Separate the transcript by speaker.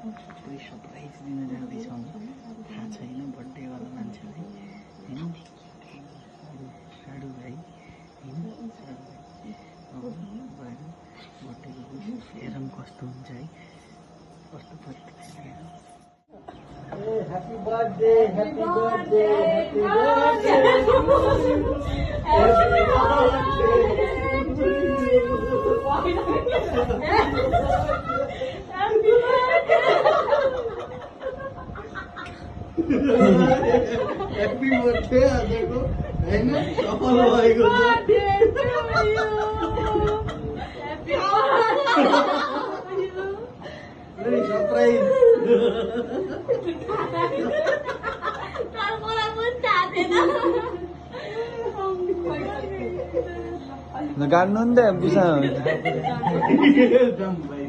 Speaker 1: कोही सरप्राइज दिन जाँदैछौँ थाहा छैन बर्थडेवाला मान्छेलाई होइन साडु भाइ होइन साडु भाइ अब बर्थडेको विशेष हेरौँ कस्तो हुन्छ है कस्तो प्रतिक्रिया
Speaker 2: Happy birthday, happy birthday, happy birthday, happy birthday, आजको हैन सफल भएको छ सरप्राइज
Speaker 3: गाड्नु नि त बिसा
Speaker 2: एकदम भाइ